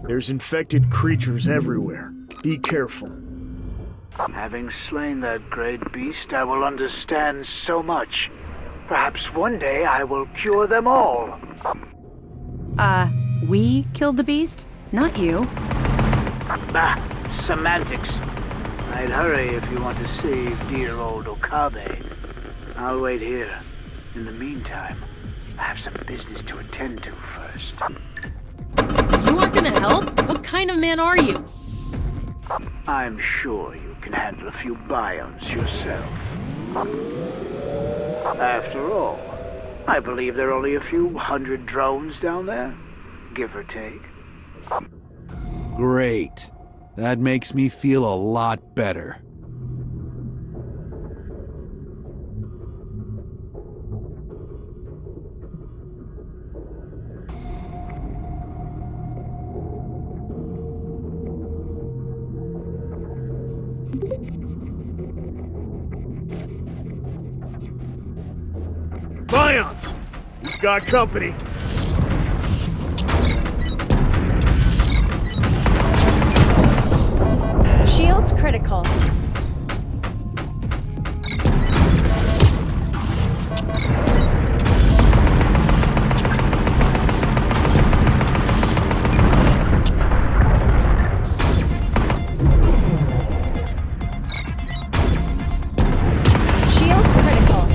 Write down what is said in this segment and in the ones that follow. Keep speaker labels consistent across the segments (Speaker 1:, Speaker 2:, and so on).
Speaker 1: There's infected creatures everywhere. Be careful.
Speaker 2: Having slain that great beast, I will understand so much. Perhaps one day I will cure them all.
Speaker 3: We killed the beast? Not you.
Speaker 2: Bah, semantics. I'd hurry if you want to save dear old Okabe. I'll wait here. In the meantime, I have some business to attend to first.
Speaker 4: You aren't gonna help? What kind of man are you?
Speaker 2: I'm sure you can handle a few Bionts yourself. After all, I believe there are only a few hundred drones down there, give or take.
Speaker 5: Great. That makes me feel a lot better.
Speaker 1: Bionts! We've got company.
Speaker 3: Shield's critical. Shield's critical.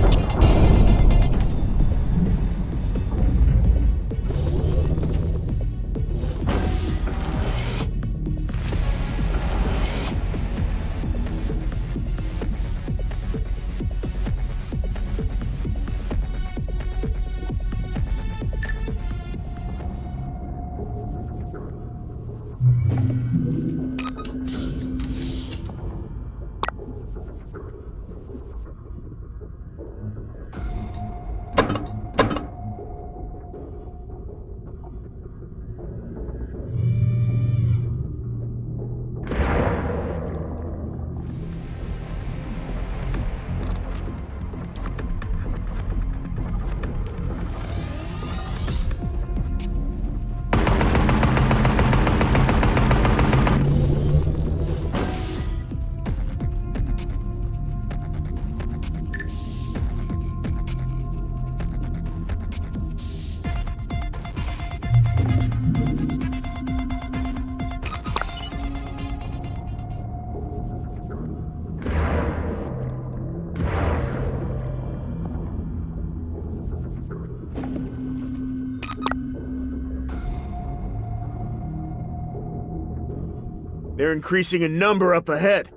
Speaker 1: They're increasing in number up ahead.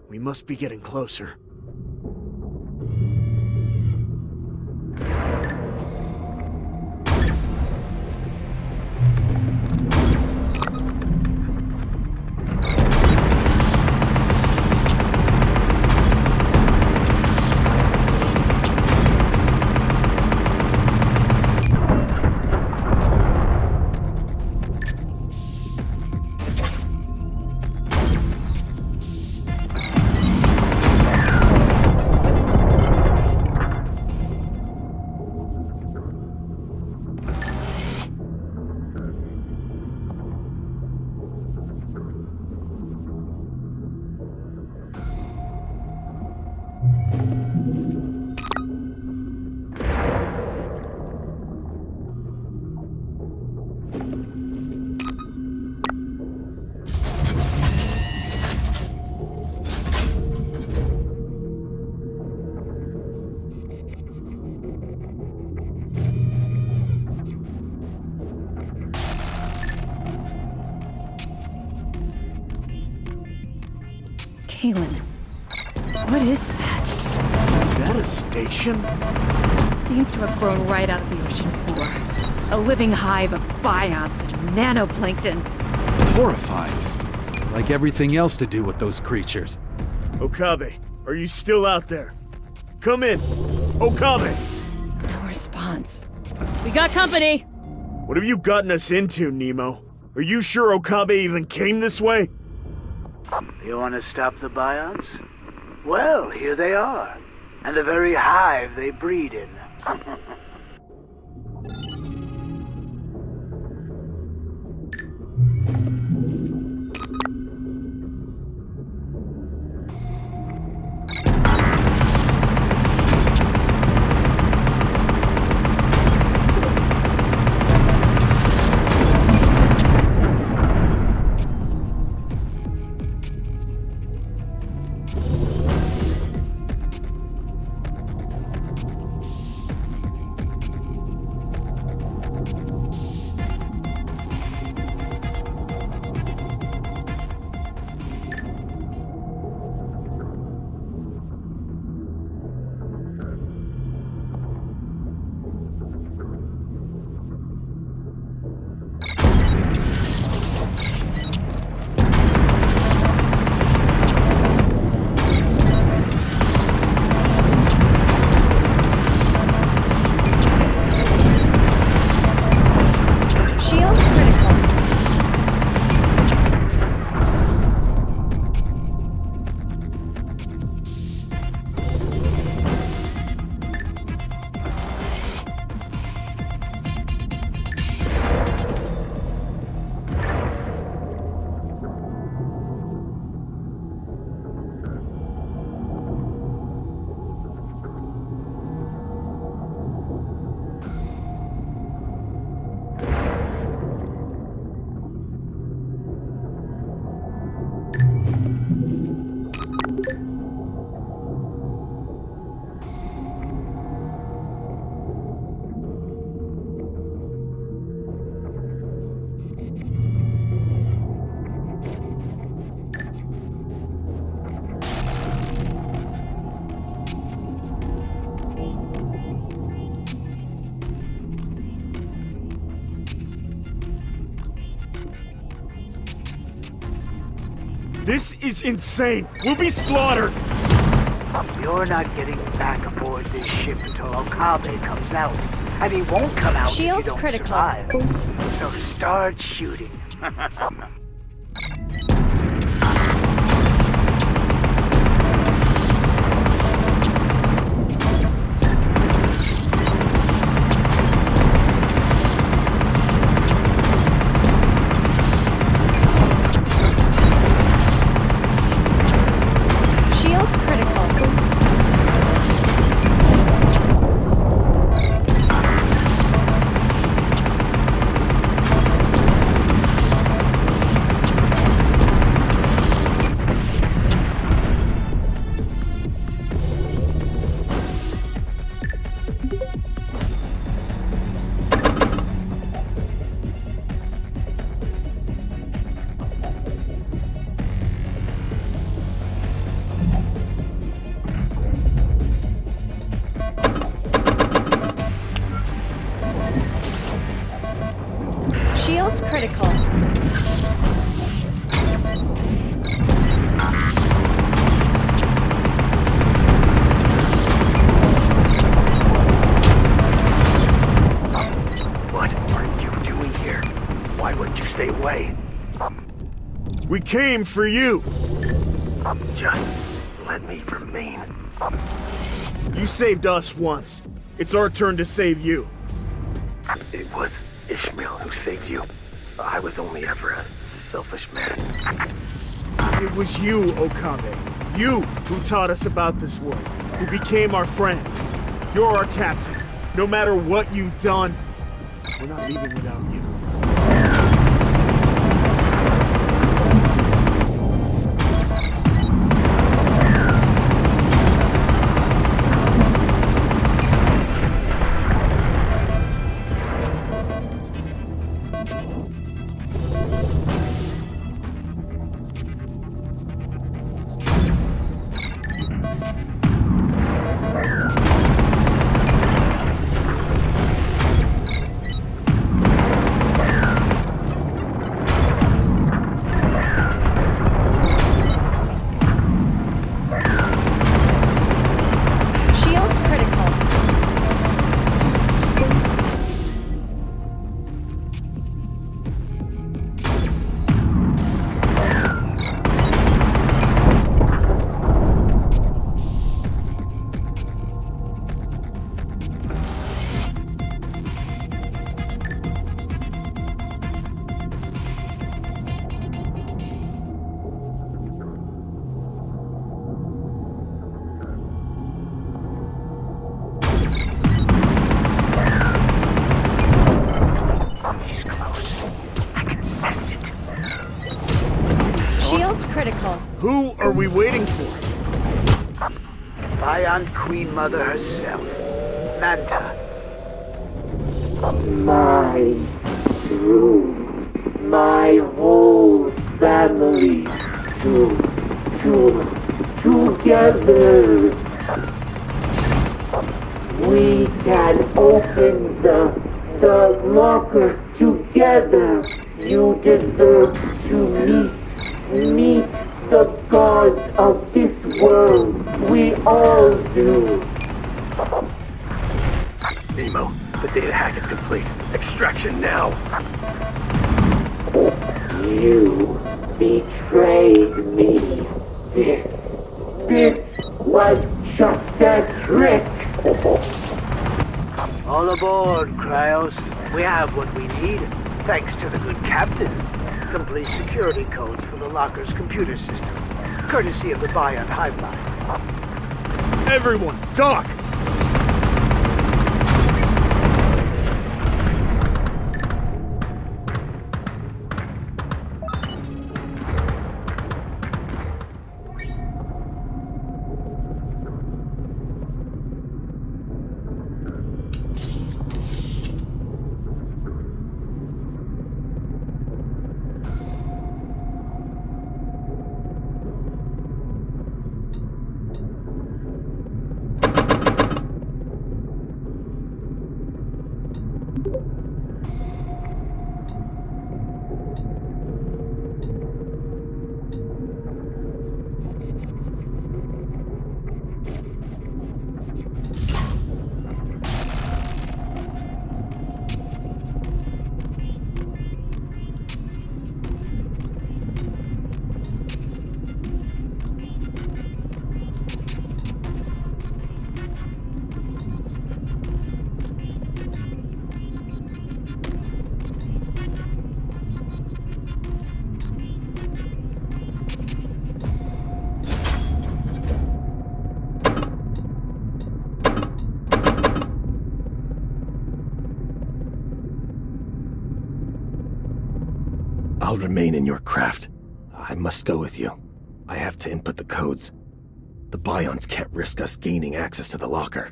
Speaker 1: We must be getting closer.
Speaker 3: Kaylin, what is that?
Speaker 1: Is that a station?
Speaker 3: It seems to have grown right out of the ocean floor. A living hive of bionts and nanoplankton.
Speaker 5: Horrifying. Like everything else to do with those creatures.
Speaker 1: Okabe, are you still out there? Come in! Okabe!
Speaker 3: No response.
Speaker 4: We got company!
Speaker 1: What have you gotten us into, Nemo? Are you sure Okabe even came this way?
Speaker 2: You want to stop the Bionts? Well, here they are. And the very hive they breed in.
Speaker 1: This is insane. We'll be slaughtered.
Speaker 2: You're not getting back aboard this ship until Okabe comes out. And he won't come out
Speaker 3: Shield's
Speaker 2: if you don't
Speaker 3: critical.
Speaker 2: survive. So start shooting.
Speaker 3: Shield's critical. Shield's critical.
Speaker 6: What are you doing here? Why wouldn't you stay away?
Speaker 1: We came for you.
Speaker 6: Just let me remain.
Speaker 1: You saved us once. It's our turn to save you.
Speaker 6: It was Ishmael who saved you. I was only ever a selfish man.
Speaker 1: It was you, Okabe. You who taught us about this world, who became our friend. You're our captain. No matter what you've done, we're not leaving without you.
Speaker 3: Shield's critical.
Speaker 2: He's close. I can sense it.
Speaker 3: Shield's critical.
Speaker 1: Who are we waiting for?
Speaker 2: Biont Queen Mother herself. Manta.
Speaker 7: My room, my whole family, together. We can open the locker together. You deserve to meet the gods of this world. We all do.
Speaker 6: Nemo, the data hack is complete. Extraction now.
Speaker 7: You betrayed me. This was just a trick.
Speaker 2: All aboard, Cryos. We have what we need, thanks to the good captain. Complete security codes for the locker's computer system, courtesy of the Biont Hive Line.
Speaker 1: Everyone, dock!
Speaker 6: I'll remain in your craft. I must go with you. I have to input the codes. The Bionts can't risk us gaining access to the locker.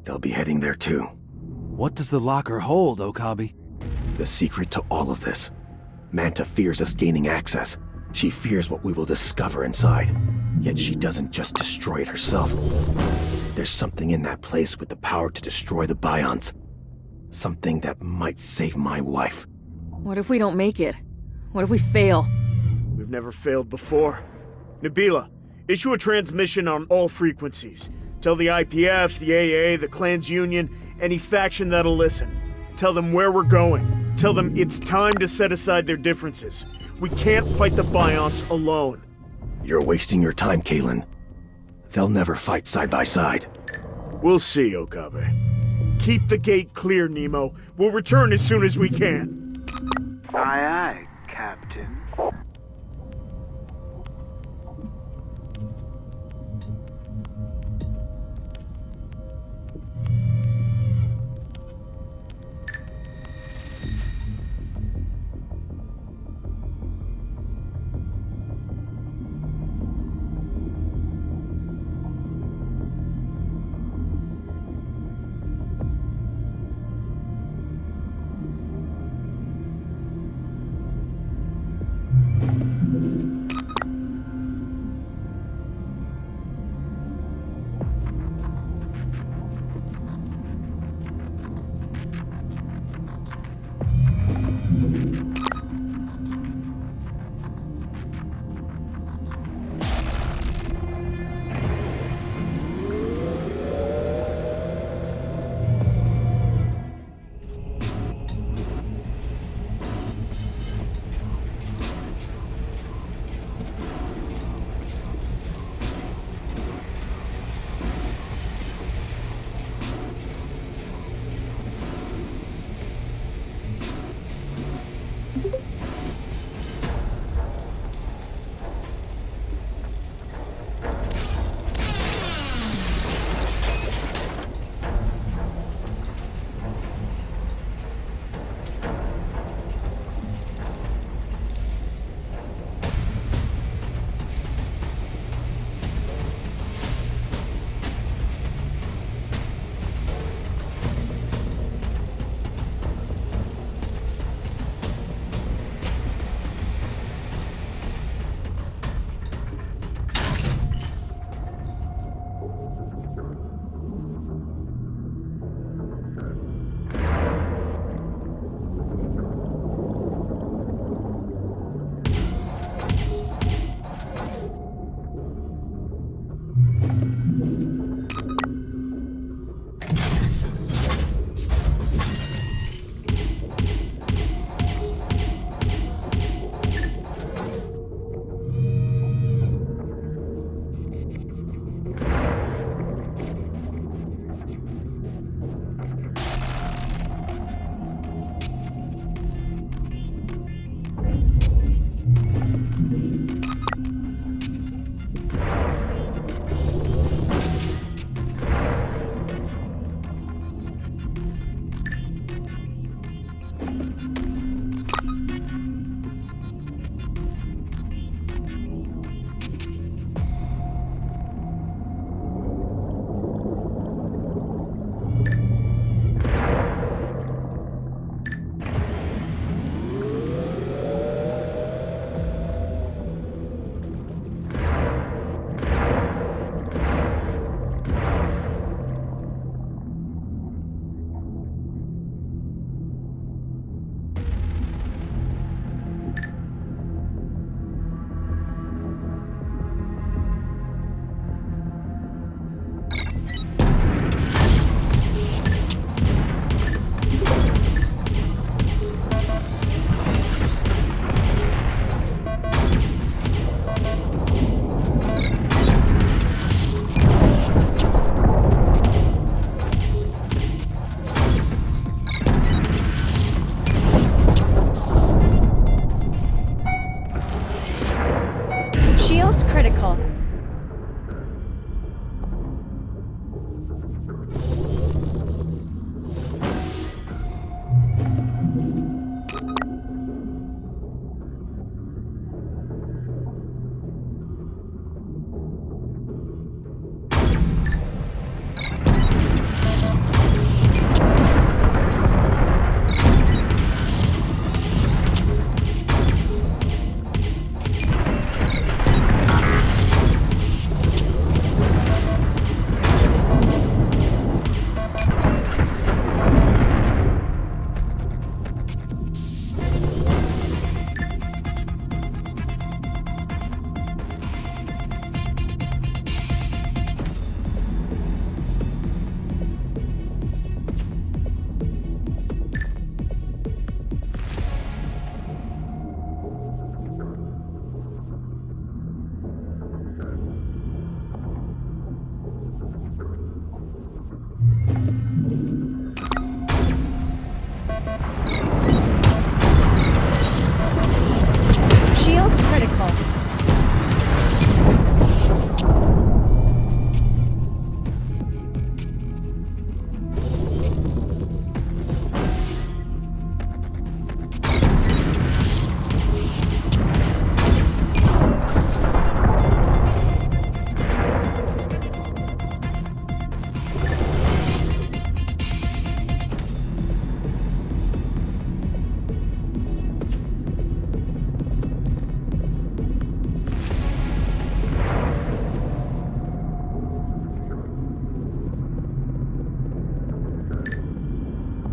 Speaker 6: They'll be heading there too.
Speaker 5: What does the locker hold, Okabe?
Speaker 6: The secret to all of this. Manta fears us gaining access. She fears what we will discover inside. Yet she doesn't just destroy it herself. There's something in that place with the power to destroy the Bionts. Something that might save my wife.
Speaker 4: What if we don't make it? What if we fail?
Speaker 1: We've never failed before. Nabila, issue a transmission on all frequencies. Tell the IPF, the AA, the Clans Union, any faction that'll listen. Tell them where we're going. Tell them it's time to set aside their differences. We can't fight the Bionts alone.
Speaker 6: You're wasting your time, Kalen. They'll never fight side by side.
Speaker 1: We'll see, Okabe. Keep the gate clear, Nemo. We'll return as soon as we can.
Speaker 2: Aye, aye, Captain.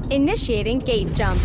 Speaker 8: Initiating gate jump.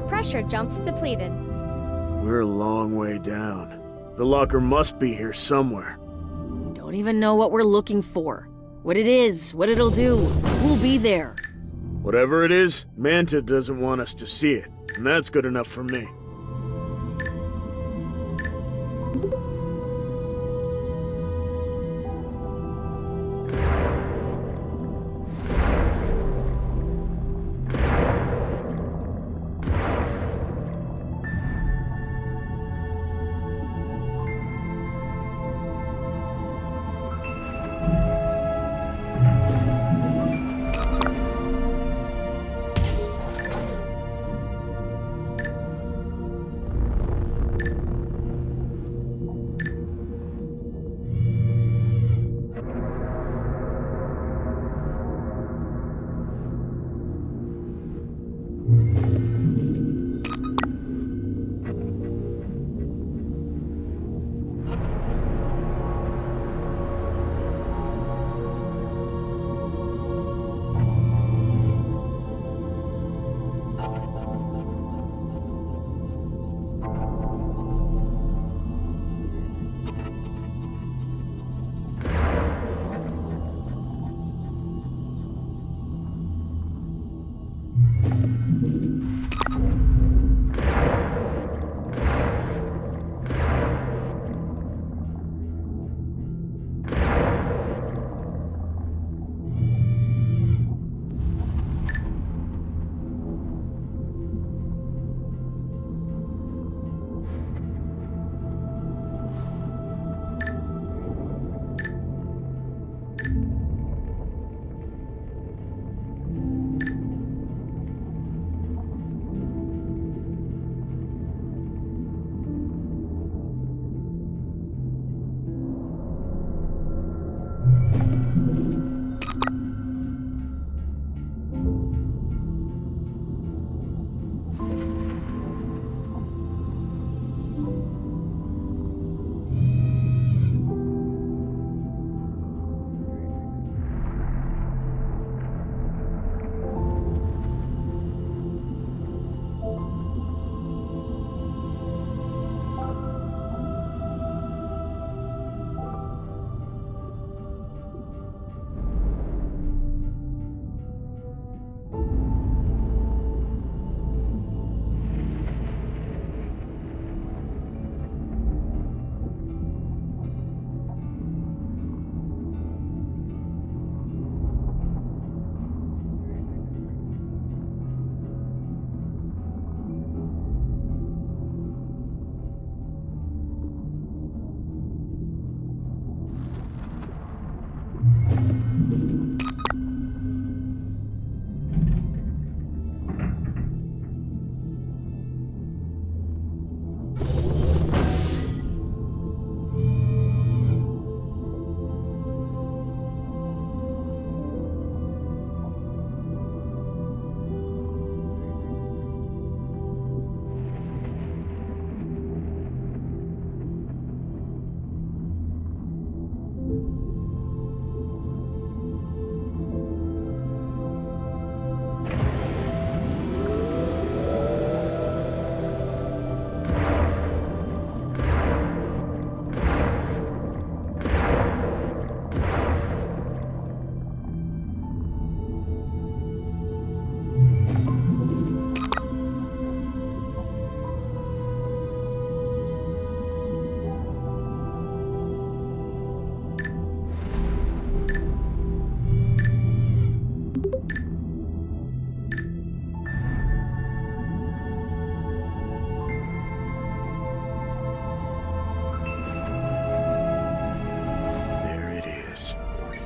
Speaker 8: Pressure jumps depleted.
Speaker 1: We're a long way down. The locker must be here somewhere.
Speaker 4: We don't even know what we're looking for. What it is, what it'll do. We'll be there.
Speaker 1: Whatever it is, Manta doesn't want us to see it, and that's good enough for me.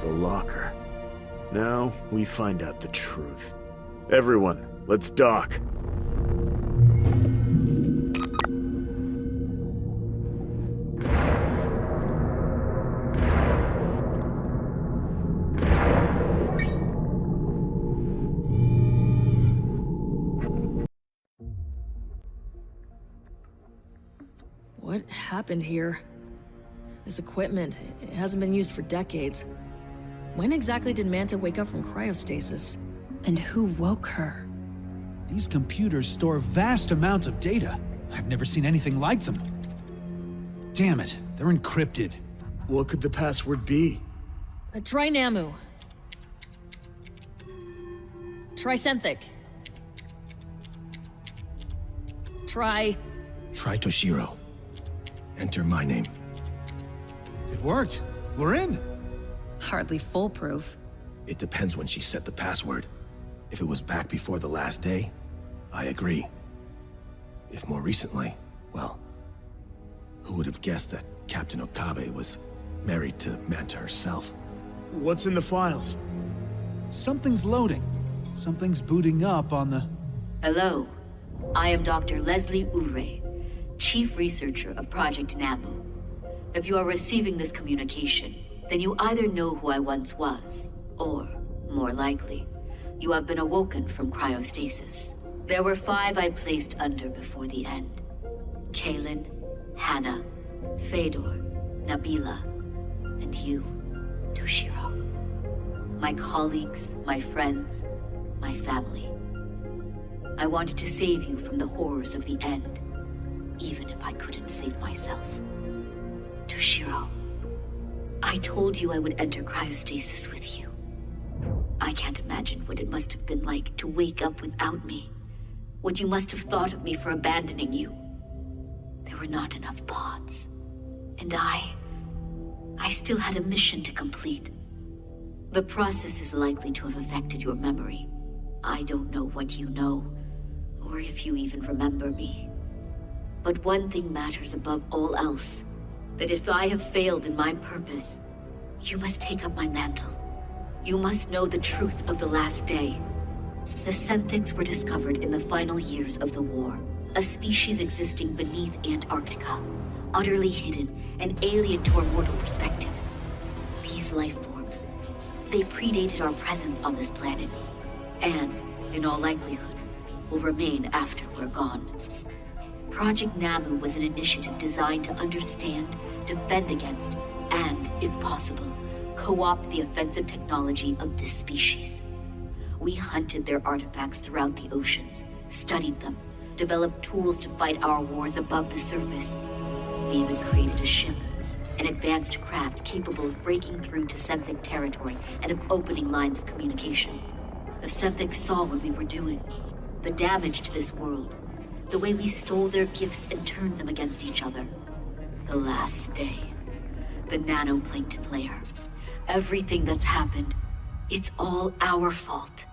Speaker 1: the locker. Now, we find out the truth. Everyone, let's dock.
Speaker 4: What happened here? This equipment, it hasn't been used for decades. When exactly did Manta wake up from cryostasis?
Speaker 3: And who woke her?
Speaker 5: These computers store vast amounts of data. I've never seen anything like them. Damn it, they're encrypted.
Speaker 1: What could the password be?
Speaker 4: Try Nammu. Try Senthic. Try...
Speaker 6: Try Toshiro. Enter my name.
Speaker 5: It worked. We're in.
Speaker 3: Hardly foolproof.
Speaker 6: It depends when she set the password. If it was back before the last day, I agree. If more recently, well, who would have guessed that Captain Okabe was married to Manta herself?
Speaker 1: What's in the files?
Speaker 5: Something's loading. Something's booting up on the...
Speaker 9: Hello, I am Dr. Lesley Ure, Chief Researcher of Project Nammu. If you are receiving this communication, then you either know who I once was, or, more likely, you have been awoken from cryostasis. There were 5 I placed under before the end. Kaylin, Hannah, Fedor, Nabila, and you, Toshiro. My colleagues, my friends, my family. I wanted to save you from the horrors of the end, even if I couldn't save myself. Toshiro, I told you I would enter cryostasis with you. I can't imagine what it must have been like to wake up without me. What you must have thought of me for abandoning you. There were not enough pods. And I still had a mission to complete. The process is likely to have affected your memory. I don't know what you know, or if you even remember me. But one thing matters above all else, that if I have failed in my purpose, you must take up my mantle. You must know the truth of the last day. The Senthics were discovered in the final years of the war, a species existing beneath Antarctica, utterly hidden and alien to our mortal perspectives. These life forms, they predated our presence on this planet, and, in all likelihood, will remain after we're gone. Project Nammu was an initiative designed to understand, defend against, and, if possible, co-opt the offensive technology of this species. We hunted their artifacts throughout the oceans, studied them, developed tools to fight our wars above the surface. We even created a ship, an advanced craft capable of breaking through to Senthic territory and of opening lines of communication. The Senthics saw what we were doing, the damage to this world, the way we stole their gifts and turned them against each other. The last day, the nanoplankton layer. Everything that's happened, it's all our fault.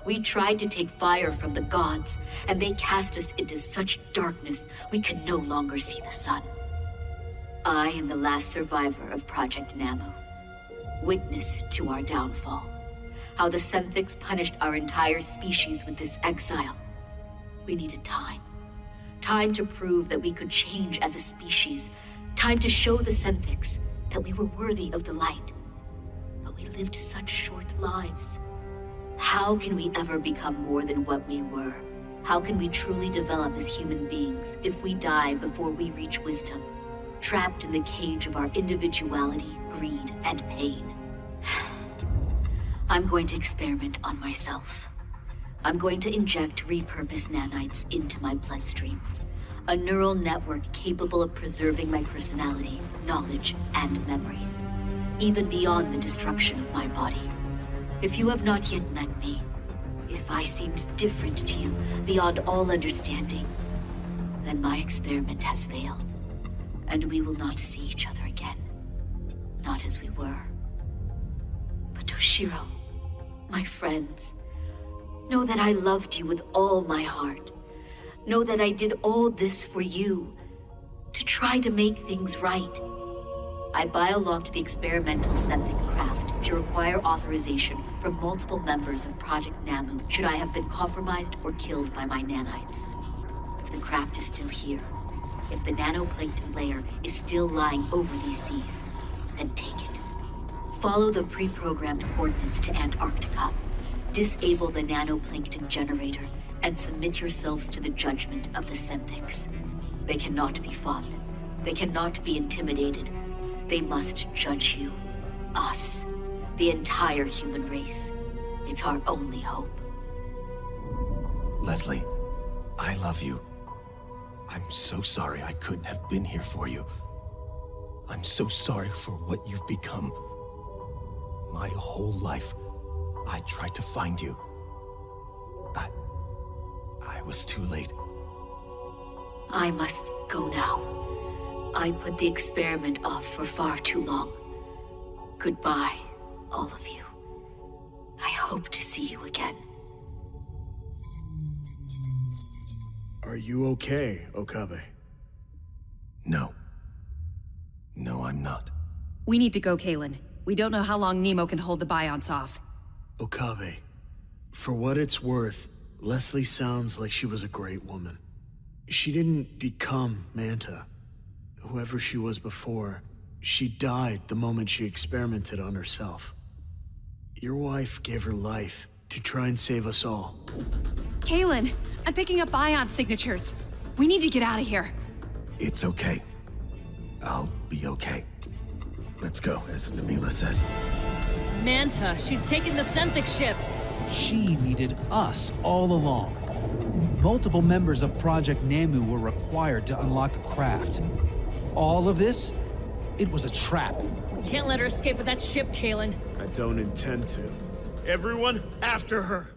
Speaker 9: We tried to take fire from the gods, and they cast us into such darkness we could no longer see the sun. I am the last survivor of Project Nammu, witness to our downfall. How the Senthics punished our entire species with this exile. We needed time. Time to prove that we could change as a species. Time to show the Senthics that we were worthy of the light. But we lived such short lives. How can we ever become more than what we were? How can we truly develop as human beings if we die before we reach wisdom? Trapped in the cage of our individuality, greed, and pain. I'm going to experiment on myself. I'm going to inject repurposed nanites into my bloodstream. A neural network capable of preserving my personality, knowledge, and memories, even beyond the destruction of my body. If you have not yet met me, if I seemed different to you beyond all understanding, then my experiment has failed, and we will not see each other again. Not as we were. But Toshiro, my friends, know that I loved you with all my heart. Know that I did all this for you, to try to make things right. I biolocked the experimental Senthic craft, to require authorization from multiple members of Project Nammu should I have been compromised or killed by my nanites. If the craft is still here, if the nanoplankton layer is still lying over these seas, then take it. Follow the pre-programmed coordinates to Antarctica. Disable the nanoplankton generator and submit yourselves to the judgment of the Senthics. They cannot be fought. They cannot be intimidated. They must judge you. Us. The entire human race. It's our only hope.
Speaker 6: Lesley, I love you. I'm so sorry I couldn't have been here for you. I'm so sorry for what you've become. My whole life, I tried to find you. I was too late.
Speaker 9: I must go now. I put the experiment off for far too long. Goodbye, all of you. I hope to see you again.
Speaker 1: Are you okay, Okabe?
Speaker 6: No. No, I'm not.
Speaker 3: We need to go, Kalen. We don't know how long Nemo can hold the Bionts off.
Speaker 1: Okabe, for what it's worth, Lesley sounds like she was a great woman. She didn't become Manta. Whoever she was before, she died the moment she experimented on herself. Your wife gave her life to try and save us all.
Speaker 3: Kalen, I'm picking up Biont signatures. We need to get out of here.
Speaker 6: It's okay. I'll be okay. Let's go, as Namila says.
Speaker 4: It's Manta. She's taken the Senthic ship.
Speaker 5: She needed us all along. Multiple members of Project Nammu were required to unlock the craft. All of this? It was a trap.
Speaker 4: We can't let her escape with that ship, Kalen.
Speaker 1: I don't intend to. Everyone, after her!